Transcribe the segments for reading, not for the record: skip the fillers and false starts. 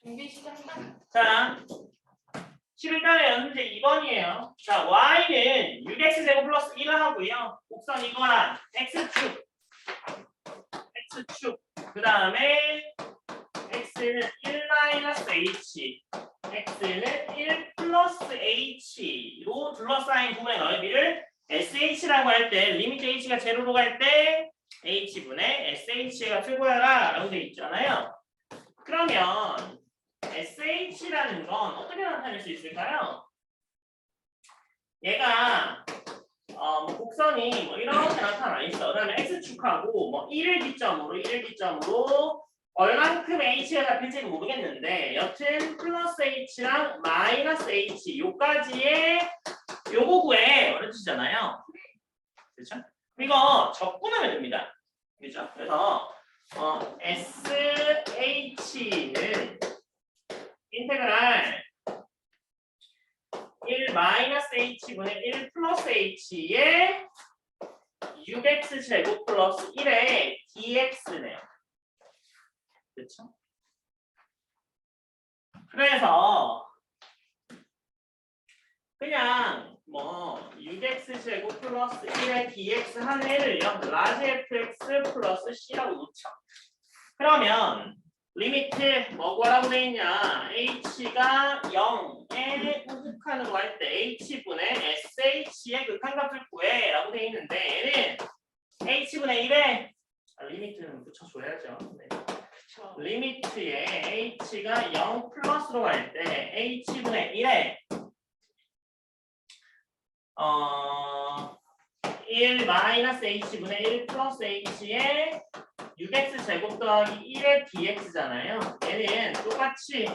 준비 시작다. 자, 11단의 연습제 2번이에요. 자, y는 6x제곱 플러스 1을 하고요. 곡선 이거랑 x축. 그 다음에 x는 1 마이너스 h, x는 1 플러스 h로 둘러싸인 부분의 넓이를 sh라고 할 때 리미트 h가 제로로 갈 때 h분의 sh가 최고야라 라고 되어 있잖아요. 그러면 sh라는 건 어떻게 나타낼 수 있을까요? 얘가 뭐 곡선이 뭐 이렇게 나타나 있어. 그다음에 x축하고 뭐 1을 기점으로 얼만큼 h가 잡힐지는 모르겠는데 여튼 플러스 h랑 마이너스 h 요까지의 요거 구해 이런 뜻이잖아요. 그렇죠? 이거 적분하면 됩니다. 그렇죠? 그래서 sh는 인테그랄 1 마이너스 h분의 1 플러스 h의 6x 제곱 플러스 1의 dx네요. 그렇죠? 그래서 그냥 뭐 6x 제곱 플러스 1의 dx 한 애를요 라지 fx 플러스 c라고 놓죠. 그러면 리미트 뭐 구하라고 돼 있냐? h가 0에 우극한으로 할 때 h분의 sh의 극한값을 구해 라고 돼 있는데 얘는 h분의 1에 리미트는 붙여줘야죠. 네. 리미트에 h가 0 플러스로 갈 때 h분의 1에 1 마이너스 h분의 1 플러스 h에 6x 제곱 더하기 1의 dx잖아요. 얘는 똑같이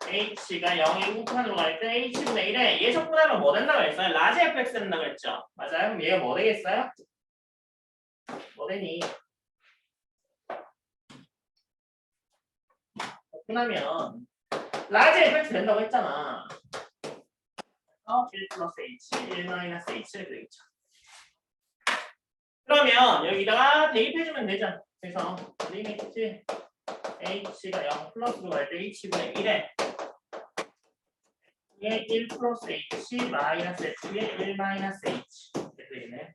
h가 0의 우극한으로 갈 때 h분의 1에 얘 적분하면 뭐 된다고 했어요? 라지 fx 된다고 했죠. 맞아요? 그럼 얘가 뭐 되겠어요? 뭐 되니? 적분하면 라지 fx 된다고 했잖아. 1 플러스 h, 1 마이너스 h를 되겠죠. 그러면 여기다가 대입해주면 되죠. 그래서 리미트 h가 0 플러스로 갈 때 h분의 1에 1 플러스 h 마이너스 f의 1 마이너스 h 이렇게 되겠네요.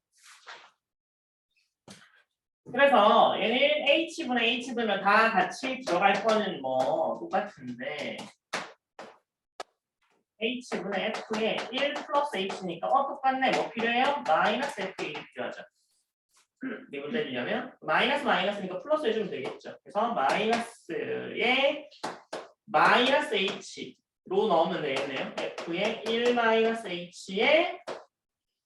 그래서 얘는 h분의 h분은 다 같이 들어갈 거는 뭐 똑같은데 h분의 f의 1 플러스 h니까 똑같네. 뭐 필요해요? 마이너스 f의 1이 필요하죠. 미분 때리려면 마이너스니까 플러스 해주면 되겠죠. 그래서 마이너스에 마이너스 h로 넣으면 되겠네요. f의 1 마이너스 h에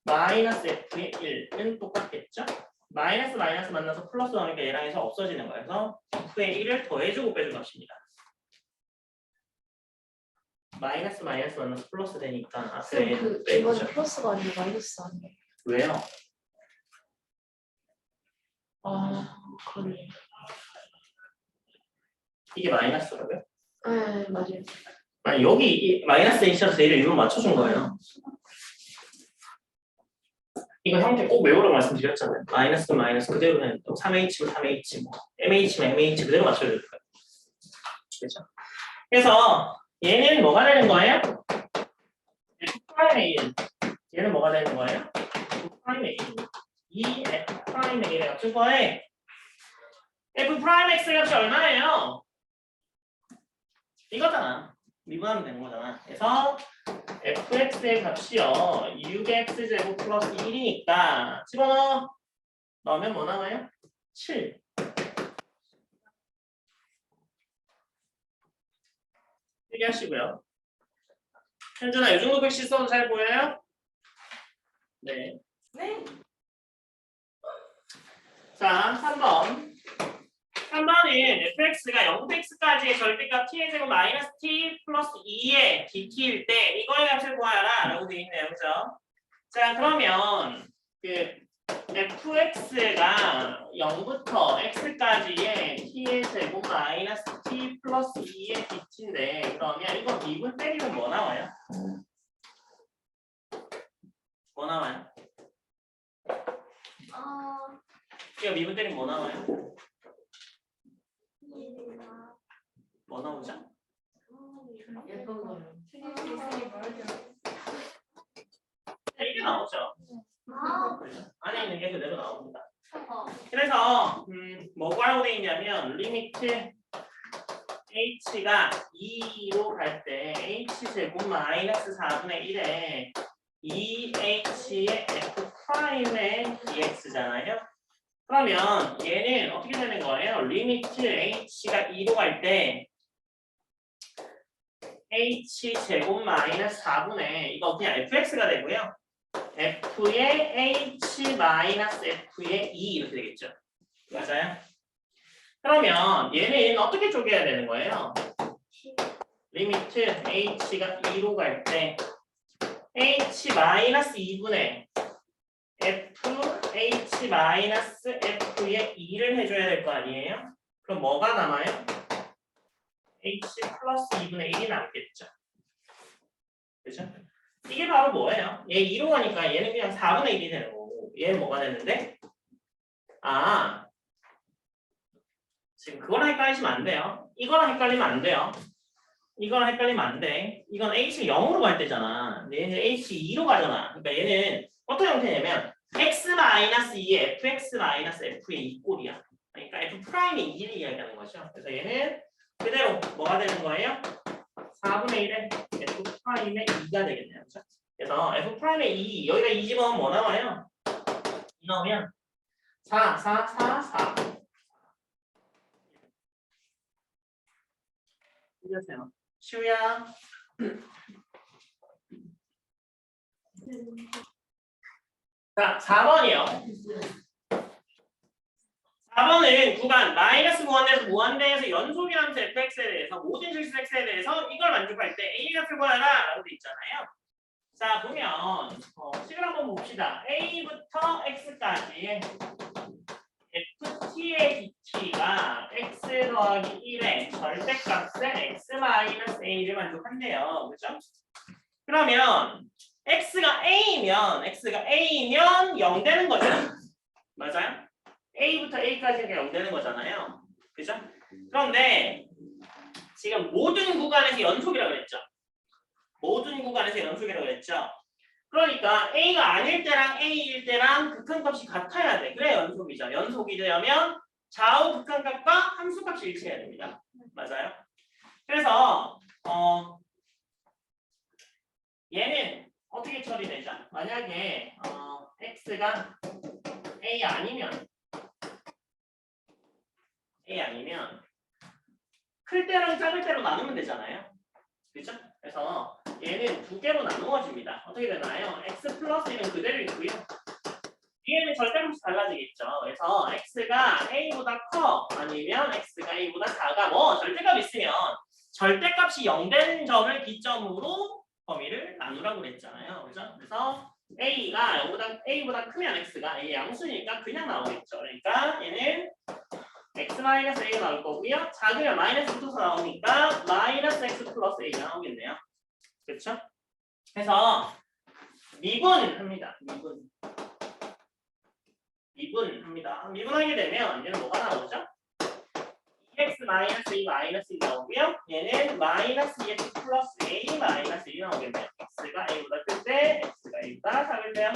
마이너스 f의 1은 똑같겠죠. 마이너스 만나서 플러스 넣으니까 얘랑 해서 없어지는 거예요. 그래서 f의 1을 더해주고 빼준 값입니다. 마이너스 만나서 플러스 되니까 앞에 그 빼주죠. 이건 플러스가 아니고 마이너스 아니에요? 왜요? 그러네. 이게 마이너스라고요? 네, 맞아요. 아니 여기 마이너스 h라서 얘를 일부러 맞춰준 거예요. 이거 형태 꼭 외우라고 말씀드렸잖아요. 마이너스 그대로 해도 3h면 3h, 뭐 mh면 mh 그대로 맞춰줄 거예요. 그렇죠? 그래서 얘는 뭐가 되는 거예요? f'A의 1. 얘는 뭐가 되는 거예요? f'A의 1. 이 f'A의 1의 값을 구해. f'x 값이 얼마예요? 이거잖아. 미분하면 되는 거잖아. 그래서 fx의 값이요 6x 제곱 플러스 1이니까 집어넣어. 넣으면 뭐 나와요? 7. 얘기하시고요. 현준아 이 정도 글씨 써도 잘 보여요? 네. 네. 자 3번. 3번은 fx가 0부터 x까지의 절대값 t의 제곱 마이너스 t 플러스 2의 dt일 때 이거의 값을 구하라 라고 되어 있네요. 그죠? 자 그러면 그 fx가 0부터 x까지의 t의 제곱 마이너스 t 플러스 2의 dt인데 그러면 이거 미분 때리면 뭐 나와요? 뭐 나와요? 이거 미분 때리면 뭐 나와요? 뭐 나오죠? 예쁜 거요. 이게 나오죠. 안에 있는 게 그대로 나옵니다. 그래서 뭐 구하라고 돼 있냐면 리미트 h가 2로 갈 때 h 제곱 마이너스 4분의 1에 2h의 f 프라임의 dx잖아요. 그러면 얘는 어떻게 되는 거예요? 리미트 h가 2로 갈 때 h 제곱 마이너스 4분의 이거 그냥 fx가 되고요. f의 h 마이너스 f의 2 이렇게 되겠죠. 맞아요? 그러면 얘는 어떻게 쪼개야 되는 거예요? 리미트 h가 2로 갈 때 h 마이너스 2분의 f h 마이너스 f의 2를 해줘야 될 거 아니에요? 그럼 뭐가 남아요? h 플러스 2분의 1이 남겠죠. 그죠? 이게 바로 뭐예요? 얘 2로 가니까 얘는 그냥 4분의 1이 되는 거고 얘는 뭐가 되는데? 아 지금 그거랑 헷갈리시면 안 돼요. 이거랑 헷갈리면 안 돼요. 이거랑 헷갈리면 안 돼. 이건 h가 0으로 갈 때잖아. 근데 얘는 h 2로 가잖아. 그러니까 얘는 어떤 형태냐면 x-2에 fx-f의 2꼴이야. 그러니까 f 프라임이 2를 이야기하는 거죠. 그래서 얘는 그대로 뭐가 되는 거예요? 4분의 1에 f 프라임의 2가 되겠네요. 그렇죠? 그래서 f 프라임의 2 여기가 2 집어넣으면 뭐 나와요? 2 나오면 4, 4, 4, 4. 이러세요. 시우야. 자, 4번이요. 4번은 구간 마이너스 무한대에서 무한대에서 연속이라면서 fx에 대해서 모든 실수 x에 대해서 이걸 만족할 때 a 값을 구하라 라고 돼 있잖아요. 자, 보면 식을 한번 봅시다. a부터 x까지 ft의 dt가 x 더하기 1의 절대값의 x-a를 만족한대요. 그죠? 그러면 x가 a면 0 되는 거죠. 맞아요? a부터 a까지가 0 되는 거잖아요. 그죠? 그런데 지금 모든 구간에서 연속이라고 그랬죠. 모든 구간에서 연속이라고 그랬죠. 그러니까 a가 아닐 때랑 a일 때랑 극한값이 같아야 돼. 그래 연속이죠. 연속이 되려면 좌우 극한값과 함수값이 일치해야 됩니다. 맞아요? 그래서 얘는 어떻게 처리되죠? 만약에 x가 a 아니면 클 때랑 작을 때로 나누면 되잖아요. 그렇죠? 그래서 얘는 두 개로 나누어집니다. 어떻게 되나요? x 플러스 1은 그대로 있고요. 뒤에는 절대값이 달라지겠죠. 그래서 x가 a보다 커 아니면 x가 a보다 작아 뭐 절대값 있으면 절대값이 0 되는 점을 기점으로 범위를 나누라고 그랬잖아요. 그죠? 그래서 a가 a보다 크면 x가 a의 양수니까 그냥 나오겠죠. 그러니까 얘는 x-a가 나올 거고요. 작으면 마이너스 붙어서 나오니까 마이너스 x 플러스 a가 나오겠네요. 그렇죠? 그래서 미분합니다. 미분합니다. 미분하게 되면 얘는 뭐가 나오죠? 2x-a 마이너스 2 나오고요. 얘는 마이너스 2x 플러스 a 마이너스 1이 나오겠네요. x가 a보다 클 때, x가 a보다 작을 때요.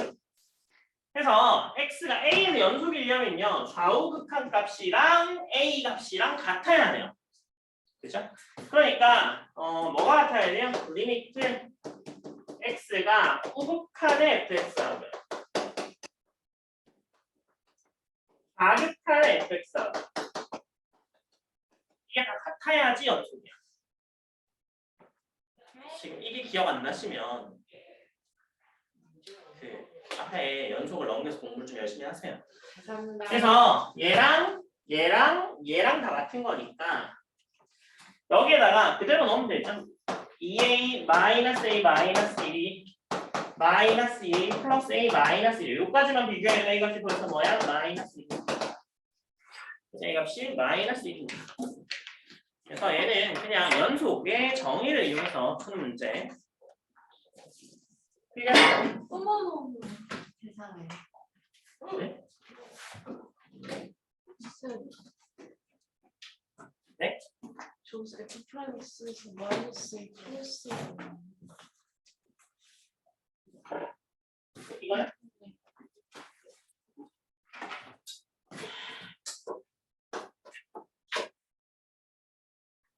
그래서 x가 a에서 연속이려면요. 좌우 극한값이랑 a 값이랑 같아야 해요. 그렇죠? 그러니까 뭐가 같아야 돼요? 리미트 x가 우극한의 fx하고요. 좌극한의 fx하고 이게 다 같아야지 연속이야. 지금 이게 기억 안 나시면 그 앞에 연속을 넘겨서 공부를 좀 열심히 하세요. 감사합니다. 그래서 얘랑 다 같은 거니까 여기에다가 그대로 넣으면 되죠. 2a 마이너스 a 마이너스 1이 마이너스 2 플러스 a 마이너스 1 여기까지만 비교하면 a 값이 벌써 뭐야? 마이너스 2 a 값이 마이너스 1입니다. 그래서 얘는 그냥 연속의 정의를 이용해서 푸는 문제. 틀렸어요? 어머머 세상에. 네? 진짜 네? 저기서 F 프라임 X에서 마이너스 A 플러스 이거요?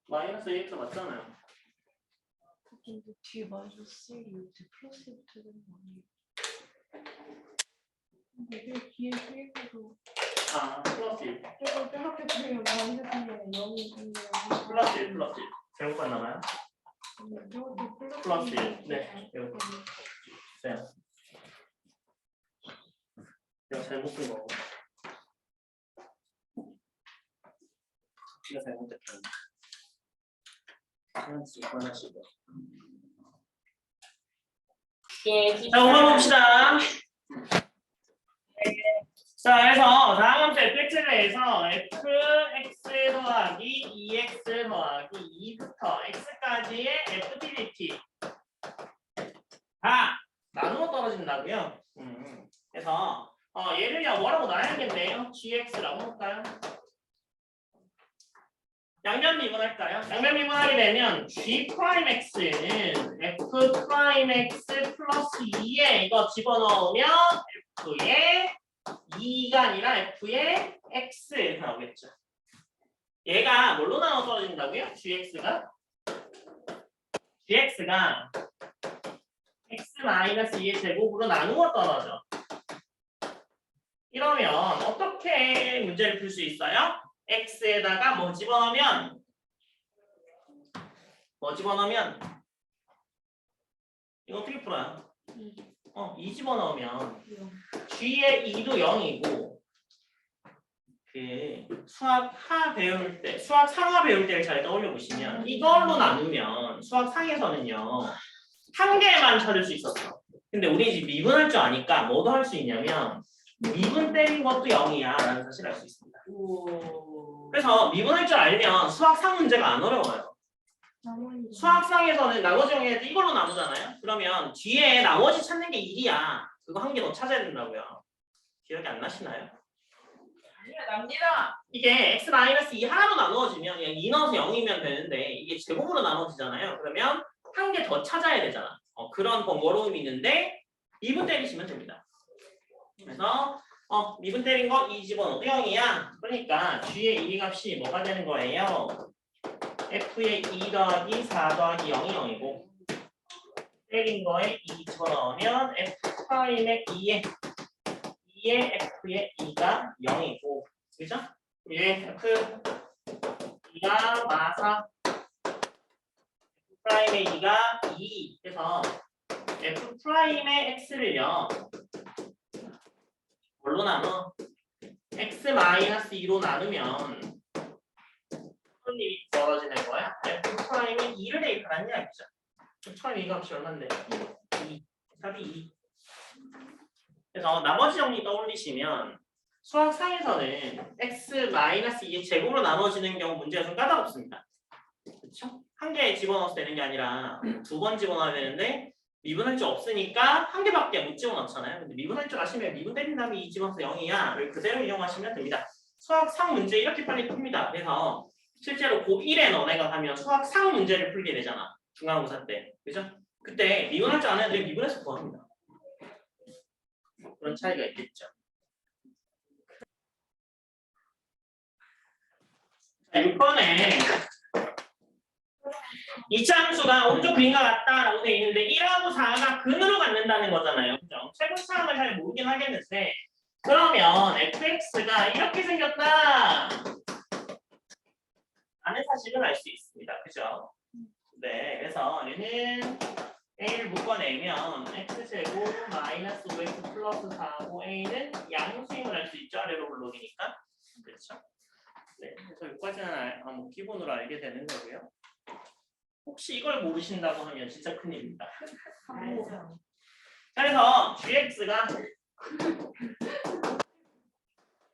마이너스 AX 맞잖아요. 근데 뒤에 마이너스 A 이렇게 플러스 A 되는 거 아니에요? 근데 이게 뒤에 세개도 아 플러스 1 저거 빼놓게 되면 마이너스 A는 0이 되면 플러스 1 플러스 1 잘못 봤나봐요? 이것도 플러스 1 네 이거 네. 내가 잘못 쓴 거고 제가 잘못했다 하나씩 자, 오늘 봅시다. 자, 그래서 다음 문제 fx에서 fx 더하기 2x 더하기 2부터 x까지의 fdt 다 나누어 떨어진다고요. 그래서 얘를요 뭐라고 나눠야겠네요. gx라고 할까요? 양면 미분할까요? 양면 미분하게 되면 g'(x는 f'(x) 플러스 2에 이거 집어넣으면 f의 2가 아니라 f의 x 이렇게 나오겠죠. 얘가 뭘로 나눠 떨어진다고요? gx가 x-2의 제곱으로 나누어 떨어져. 이러면 어떻게 문제를 풀 수 있어요? x에다가 뭐 집어넣으면 이거 어떻게 풀어요? 2 집어넣으면 g의 2도 0이고 그 수학 하 배울 때 수학 상하 배울 때를 잘 떠올려 보시면 이걸로 나누면 수학 상에서는요 한 개만 찾을 수 있었어. 근데 우리 집 미분할 줄 아니까 뭐도 할 수 있냐면 미분 때린 것도 0이야 라는 사실을 알 수 있습니다. 그래서 미분할 줄 알면 수학상 문제가 안 어려워요. 수학상에서는 나머지 정의할 때 이걸로 나누잖아요. 그러면 뒤에 나머지 찾는 게 1이야. 그거 한 개 더 찾아야 된다고요. 기억이 안 나시나요? 아니요, 납니다. 이게 x-2 하나로 나누어지면 그냥 2 넣어서 0이면 되는데 이게 제곱으로 나눠지잖아요. 그러면 한 개 더 찾아야 되잖아. 그런 번거로움이 있는데 미분 때리시면 됩니다. 그래서 미분 때린 거 2 집어넣어도 0이야. 그러니까 g의 2 값이 뭐가 되는 거예요? f의 2 더하기 4 더하기 0이 0이고 때린 거에 2 집어넣으면 f'의 2의 f의 2가 0이고 그죠? 얘 f2가 마사 f'의 2가 2 그래서 f'의 x를요 뭘로 나눠? x-2로 나누면 무슨 일이 벌어지는 거야? f'이 2를 대입하라는 이야기죠. 처음 이 값이 얼마인데? 2. 답이 2. 그래서 나머지 정리 떠올리시면 수학상에서는 x-2의 제곱으로 나눠지는 경우 문제가 좀 까다롭습니다. 그렇죠? 한 개 집어넣어서 되는 게 아니라 2번 집어넣어야 되는데 미분할 줄 없으니까 한 개밖에 못 집어넣잖아요. 근데 미분할 줄 아시면 미분 때린 다음에 2 집어넣어서 0이야. 그대로 이용하시면 됩니다. 수학상 문제 이렇게 빨리 풉니다. 그래서 실제로 고1에 너네가 가면 수학상 문제를 풀게 되잖아. 중간고사 때. 그죠? 그때 미분할 줄 아는 애들이 미분해서 구합니다. 그런 차이가 있겠죠. 자, 6번에 이차함수가 오른쪽 그림과 같다라고 되어 있는데 1하고 4가 근으로 갖는다는 거잖아요. 그죠? 최고차함을 잘 모르긴 하겠는데 그러면 fx가 이렇게 생겼다 라는 사실을 알 수 있습니다. 그죠? 네, 그래서 얘는 a를 묶어내면 x제곱 마이너스 5x 플러스 4하고 a는 양수임을 알 수 있죠. 아래로 블록이니까. 그렇죠? 네, 그래서 여기까지는 뭐 기본으로 알게 되는 거고요. 혹시 이걸 모르신다고 하면 진짜 큰일입니다. 알죠. 그래서 gx가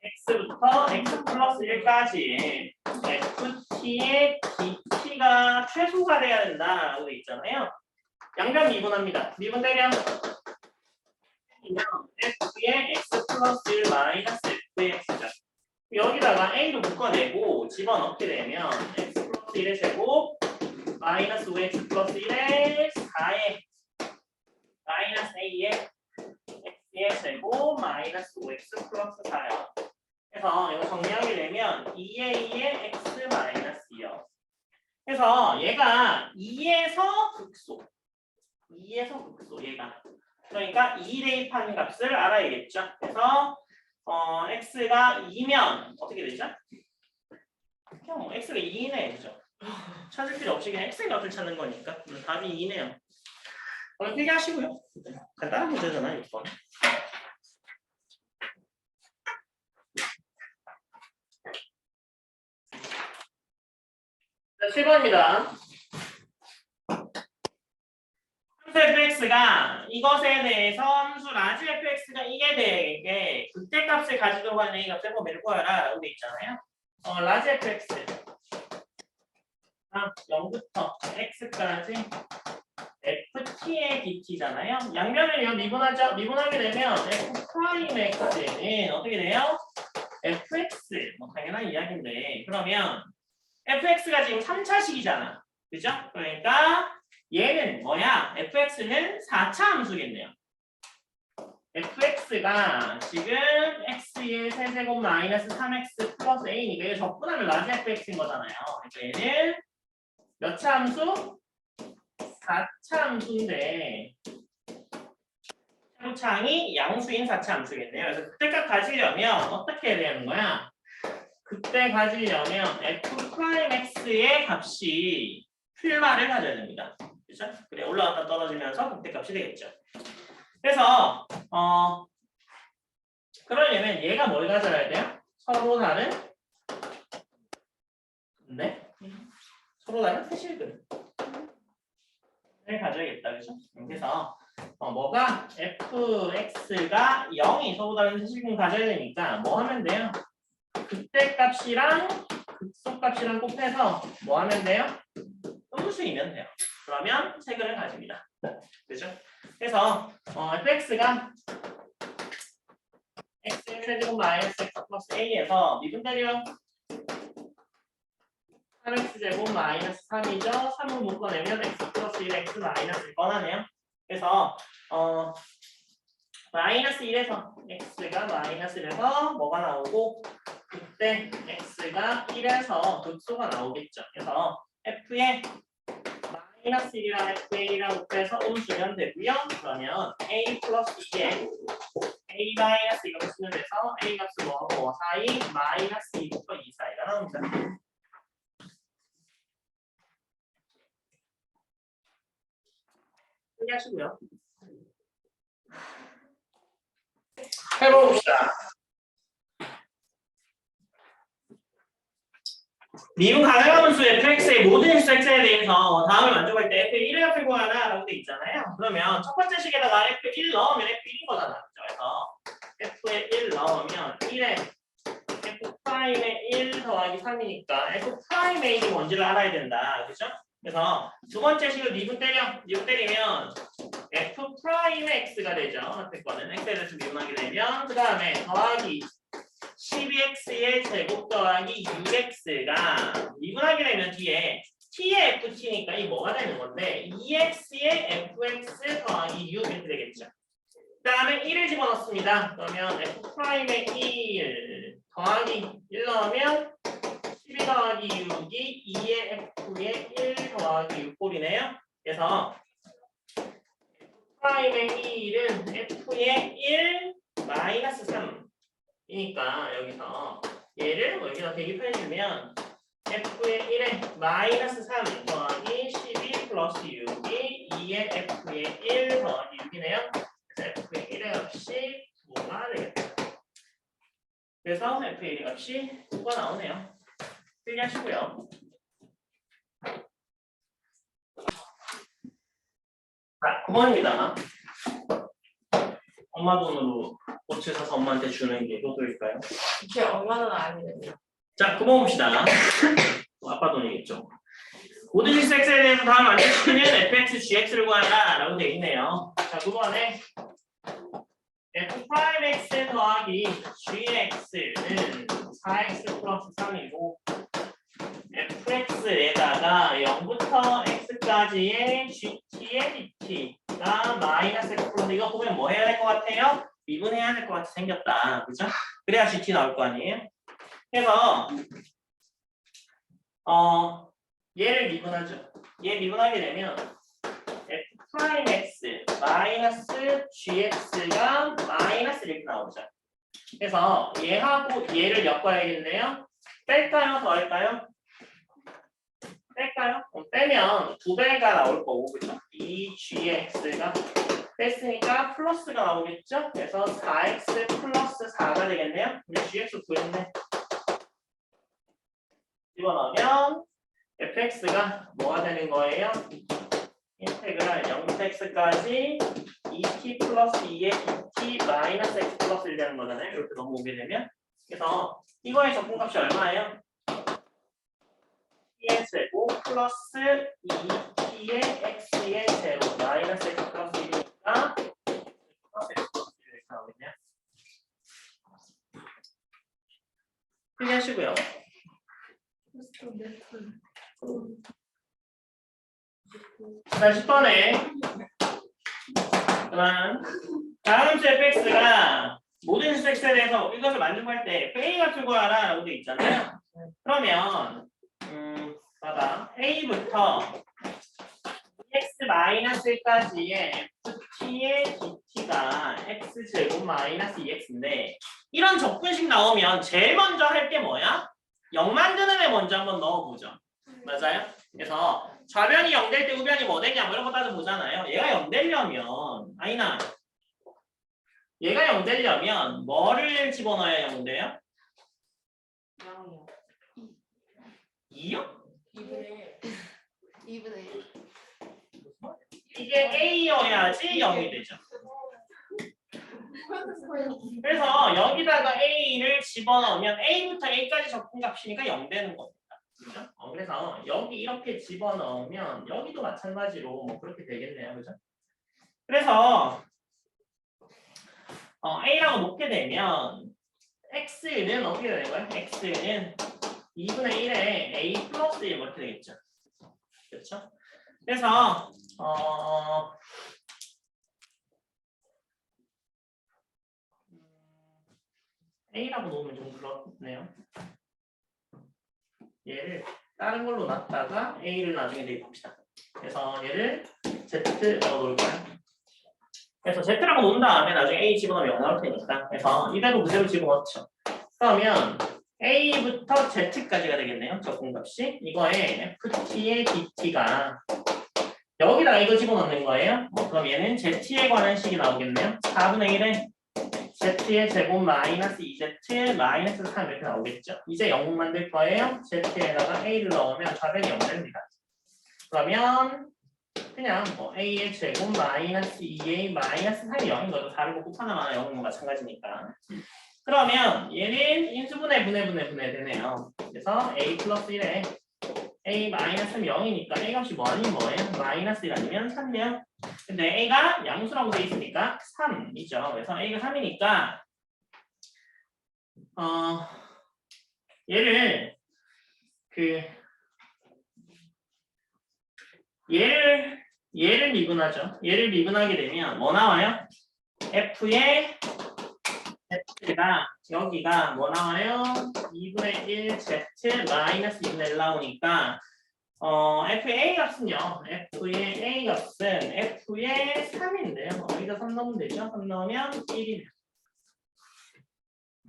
x부터 x 플러스 1까지 ft의 dt가 최소가 돼야 된다라고 돼 있잖아요. 양변 미분합니다. 미분 대량 f의 x 플러스 1 마이너스 f의 x죠. 여기다가 a로 묶어내고 집어넣게 되면 x 플러스 1의 제곱 마이너스 5x 플러스 1의 4의 마이너스 a의 x의 제곱 마이너스 5x 플러스 4요. 그래서 이거 정리하게 되면 2a의 x 마이너스 2요. 그래서 얘가 2에서 극소. 2에서 극소 얘가. 그러니까 2 대입하는 값을 알아야겠죠. 그래서 x가 2면 어떻게 되죠? 그냥 x가 2이네. 그죠? 찾을 필요 없이 그냥 x의 값을 찾는 거니까 답이 2네요. 오늘 필기하시고요. 간단한 문제잖아요. 6번. 자, 7번입니다. 함수 fx가 이것에 대해서 함수 라지 fx가 이게 되게 극대값을 가지도록 하는 a 값을 한번 메꿔라 라고 돼 있잖아요. 라지 fx 0부터 x까지 ft의 dt잖아요. 양면을 미분하죠. 미분하게 되면 f'x는 어떻게 돼요? fx 뭐 당연한 이야기인데 그러면 fx가 지금 3차식이잖아. 그죠? 그러니까 얘는 뭐야? fx는 4차 함수겠네요. fx가 지금 x의 세제곱 마이너스 3x 플러스 a니까 이거 적분하면 라지 fx인 거잖아요. 그러니까 얘는 몇 차 함수? 4차 함수인데 최고차항이 양수인 4차 함수겠네요. 그래서 그때값 가지려면 어떻게 해야 되는 거야? 그때 가지려면 f'x의 값이 필마를 가져야 됩니다. 그렇죠? 그래 올라갔다 떨어지면서 그때값이 되겠죠. 그래서 그러려면 얘가 뭘 가져야 돼요? 서로 다른 서로 다른 세실근을 가져야겠다. 그렇죠? 그래서 뭐가 fx가 0이 서로 다른 세실근 가져야 되니까 뭐 하면 돼요? 그때값이랑 극소값이랑 곱해서 뭐 하면 돼요? 음수이면 돼요. 그러면 세근을 가집니다. 그죠? 그래서 fx가 x의 세제곱 마이너스 x 플러스 a에서 미분대령 3x제곱 마이너스 3이죠. 3을 묶어내면 x 플러스 1 x 마이너스를 꺼내네요. 그래서 마이너스 1에서 x가 마이너스 1에서 뭐가 나오고 그때 x가 1에서 극소가 나오겠죠. 그래서 f의 마이너스 1이랑 f의 1이랑 곱해서 음수면 되고요. 그러면 a 플러스 2에 a 마이너스 이거 쓰면 돼서 a 값은 뭐하고 4이 마이너스 2부터 2 사이가 나옵니다. 하시고요. 해봅시다. 미분 가능한 함수 fx의 모든 실수 x에 대해서 다음을 만족할 때 f1을 풀고 하나라고 돼 있잖아요. 그러면 첫 번째 식에다가 f1 넣으면 f1인 거잖아. 그래서 f에 1 넣으면 1에 f'의 1 더하기 3이니까 f'의 1이 뭔지를 알아야 된다. 그렇죠? 그래서 두 번째 식을 미분 때리면 f'의 x가 되죠. 앞에 거는 x에 대해서 미분하게 되면 그 다음에 더하기 12x의 제곱 더하기 6x가 미분하게 되면 뒤에 t의 ft니까 이 뭐가 되는 건데 2x의 fx 더하기 6 이렇게 되겠죠. 그 다음에 1을 집어넣습니다. 그러면 f'의 1 더하기 1 넣으면 12 더하기 6이 2의 f의 1 더하기 6꼴이네요. 그래서 f'의 1은 f의 1 마이너스 3이니까 여기서 얘를 뭐 여기다 대입해주면 f의 1에 마이너스 3 더하기 12 플러스 6이 2의 f의 1 더하기 6이네요. 그래서 f의 1의 값이 9가 되겠다. 그래서 f의 1의 값이 9가 나오네요. 필기하시고요. 자, 9번입니다. 엄마 돈으로 꽃을 사서 엄마한테 주는 게 효도일까요? 이게 얼마나 아니에요. 자, 9번 봅시다. 아빠 돈이겠죠. 모든 실수 x에 대해서 다음 만족시키는 fx, gx를 구하라 라고 되어 있네요. 자, 9번에 f'x 더하기 gx는 4x 플러스 3이고 f fx에다가 0부터 x까지의 gt의 dt가 마이너스 x 플러스 이거 보면 뭐 해야 될 것 같아요? 미분해야 될 것 같이 생겼다. 그죠? 그래야 gt 나올 거 아니에요? 그래서 얘를 미분하죠. 얘 미분하게 되면 f 프라임 x 마이너스 gx가 마이너스 이렇게 나오죠. 그래서 얘하고 얘를 엮어야겠네요. 뺄까요? 더할까요? 뺄까요? 빼면 2배가 나올 거고, 그죠? 2gx가 뺐으니까 플러스가 나오겠죠? 그래서 4x 플러스 4가 되겠네요. 근데 gx 구했네. 집어넣으면 fx가 뭐가 되는 거예요? 인테그랄 0부터 x까지 2t 플러스 2의 2t 마이너스 x 플러스 1 되는 거잖아요. 이렇게 넘어오게 되면. 그래서 이거의 적분값이 얼마예요? t의 제곱 플러스 2t의 x의 제곱 마이너스 x 플러스 1이니까 플러스 x 플러스 1 이렇게 나오겠네요. 필기하시고요. 자, 10번에 다음 수 fx가 모든 수 x에 대해서 이것을 만족할 때 a가 출구하라 라고 되어 있잖아요. 그러면 봐봐. a부터 x-1까지의 ft의 dt가 x제곱 마이너스 2x인데 이런 적분식 나오면 제일 먼저 할 게 뭐야? 0 만드는 애 먼저 한번 넣어보죠. 맞아요? 그래서 좌변이 0 될 때 우변이 뭐 되냐 뭐 이런 거 따져보잖아요. 얘가 0 되려면 아니나 얘가 0 되려면 뭐를 집어넣어야 0 돼요? 0이요. 2요? 2분의 1. 이게 A여야지 0이 되죠. 그래서 여기다가 A를 집어넣으면 A부터 A까지 적분값이니까 0 되는 겁니다. 그죠? 그래서 여기 이렇게 집어넣으면 여기도 마찬가지로 뭐 그렇게 되겠네요. 그죠? 그래서 A라고 놓게 되면 X는 어떻게 되는 거예요? X는 2분의 1에 A 플러스 1 이렇게 되겠죠. 그렇죠? 그래서 A라고 놓으면 좀 그렇네요. 얘를 다른 걸로 놨다가 A를 나중에 대입합시다. 그래서 얘를 Z라고 놓을 거예요. 그래서 Z라고 놓은 다음에 나중에 A 집어넣으면 0 나올 테니까. 그래서 이대로 그대로 집어넣죠. 그러면 A부터 Z까지가 되겠네요. 적분값이. 이거에 FT의 DT가 여기다가 이거 집어넣는 거예요. 그럼 얘는 Z에 관한 식이 나오겠네요. 4분의 1에 Z의 제곱 마이너스 2Z 마이너스 3 이렇게 나오겠죠. 이제 0 만들 거예요. Z에다가 A를 넣으면 좌변이 0 됩니다. 그러면 그냥 A의 제곱 마이너스 2A 마이너스 3이 0인 거죠. 다르고 곱 하나만 0인 거 마찬가지니까. 그러면 얘는 인수분해 분해 되네요. 그래서 A 플러스 1에 A 마이너스 0이니까 A 값이 뭐 아니면 뭐예요? 마이너스 1 아니면 3이요. 근데 A가 양수라고 돼 있으니까 3이죠. 그래서 A가 3이니까 얘를 얘를 미분하죠. 얘를 미분하게 되면 뭐 나와요? F의 Z가 여기가 뭐 나와요? 2분의 1 Z 마이너스 2분의 1 나오니까 F의 A 값은요. F의 A 값은 F의 3인데요. 여기다 3 넣으면 되죠. 3 넣으면 1이네요.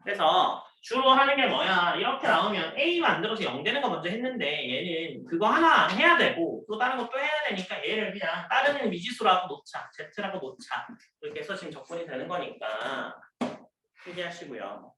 그래서 주로 하는 게 뭐야? 이렇게 나오면 A 만들어서 0 되는 거 먼저 했는데 얘는 그거 하나 해야 되고 또 다른 것도 해야 되니까 얘를 그냥 다른 미지수라고 놓자. Z라고 놓자. 이렇게 해서 지금 적분이 되는 거니까 필기하시고요.